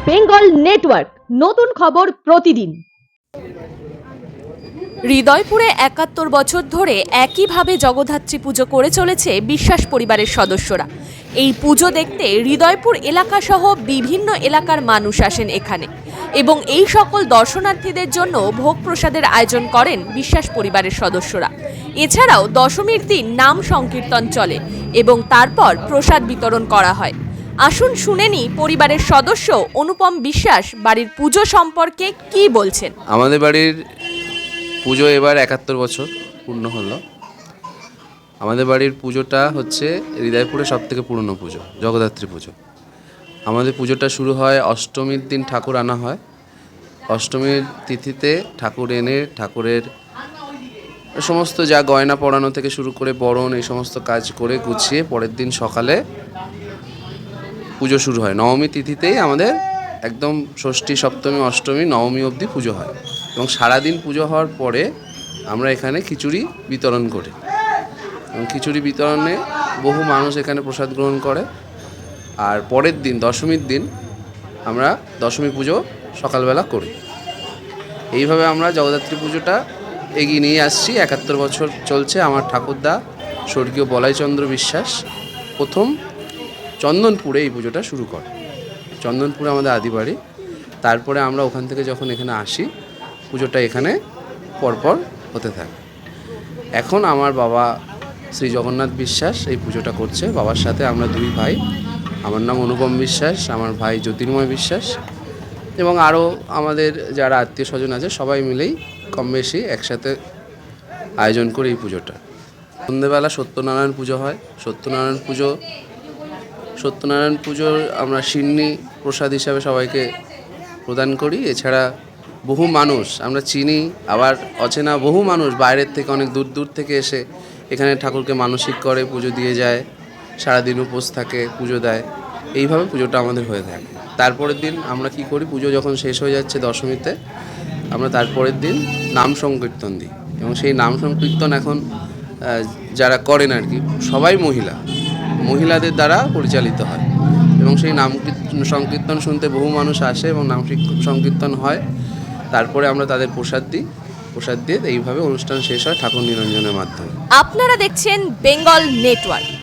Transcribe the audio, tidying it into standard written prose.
Bengal network, নতুন খবর প্রতিদিন। হৃদয়পুরে ৭১ বছর ধরে একইভাবে জগদ্ধাত্রী পুজো করে চলেছে বিশ্বাস পরিবারের সদস্যরা। এই পুজো দেখতে হৃদয়পুর এলাকাসহ বিভিন্ন এলাকার মানুষ আসেন এখানে এবং এই সকল দর্শনার্থীদের জন্য ভোগ প্রসাদের আয়োজন করেন বিশ্বাস পরিবারের সদস্যরা। এছাড়াও দশমীর দিন নাম সংকীর্তন চলে এবং তারপর প্রসাদ বিতরণ করা হয়। আসুন শুনে নি পরিবারের সদস্য অনুপম বিশ্বাস বাড়ির পুজো সম্পর্কে কি বলছেন। আমাদের বাড়ির পুজো এবার ৭১ বছর পূর্ণ হলো। আমাদের বাড়ির পুজোটা হচ্ছে হৃদয়পুরে সবথেকে পুরনো পুজো, জগদ্ধাত্রী পুজো। আমাদের পুজোটা শুরু হয় অষ্টমীর দিন ঠাকুর আনা হয়। অষ্টমীর তিথিতে ঠাকুর এনে ঠাকুরের সমস্ত যা গয়না পরানো থেকে শুরু করে বরণ এই সমস্ত কাজ করে গুছিয়ে পরের দিন সকালে পুজো শুরু হয়। নবমী তিথিতেই আমাদের একদম ষষ্ঠী, সপ্তমী, অষ্টমী, নবমী অবধি পুজো হয় এবং সারাদিন পুজো হওয়ার পরে আমরা এখানে খিচুড়ি বিতরণ করি এবং খিচুড়ি বিতরণে বহু মানুষ এখানে প্রসাদ গ্রহণ করে। আর পরের দিন দশমীর দিন আমরা দশমী পুজো সকালবেলা করি। এইভাবে আমরা জগদ্ধাত্রী পুজোটা এগিয়ে নিয়ে আসছি। ৭১ বছর চলছে। আমার ঠাকুরদা স্বর্গীয় বলাইচন্দ্র বিশ্বাস প্রথম চন্দনপুরে এই পুজোটা শুরু করে। চন্দনপুরে আমাদের আদি বাড়ি। তারপরে আমরা ওখান থেকে যখন এখানে আসি পুজোটা এখানে পরপর হতে থাকে। এখন আমার বাবা শ্রী জগন্নাথ বিশ্বাস এই পুজোটা করছে। বাবার সাথে আমরা দুই ভাই, আমার নাম অনুপম বিশ্বাস, আমার ভাই জ্যোতির্ময় বিশ্বাস এবং আরও আমাদের যারা আত্মীয় স্বজন আছে সবাই মিলেই কম বেশি একসাথে আয়োজন করি এই পুজোটা। সন্ধ্যেবেলা সত্যনারায়ণ পুজো হয়। সত্যনারায়ণ পুজোর আমরা সিন্নি প্রসাদ হিসাবে সবাইকে প্রদান করি। এছাড়া বহু মানুষ আমরা চিনি, আবার অচেনা বহু মানুষ বাইরের থেকে অনেক দূর দূর থেকে এসে এখানে ঠাকুরকে মানসিক করে পুজো দিয়ে যায়, সারাদিন উপোস থাকে, পুজো দেয়। এইভাবে পুজোটা আমাদের হয়ে থাকে। তারপরের দিন আমরা কি করি, পুজো যখন শেষ হয়ে যাচ্ছে দশমীতে, আমরা তারপরের দিন নাম সংকীর্তন দিই এবং সেই নাম সংকীর্তন এখন যারা করেন আর কি সবাই মহিলাদের দ্বারা পরিচালিত হয় এবং সেই নাম সংকীর্তন শুনতে বহু মানুষ আসে এবং নাম সংকীর্তন হয়। তারপরে আমরা তাদের প্রসাদ দিয়ে এইভাবে অনুষ্ঠান শেষ হয় ঠাকুর নিরঞ্জনের মাধ্যমে। আপনারা দেখছেন বেঙ্গল নেটওয়ার্ক।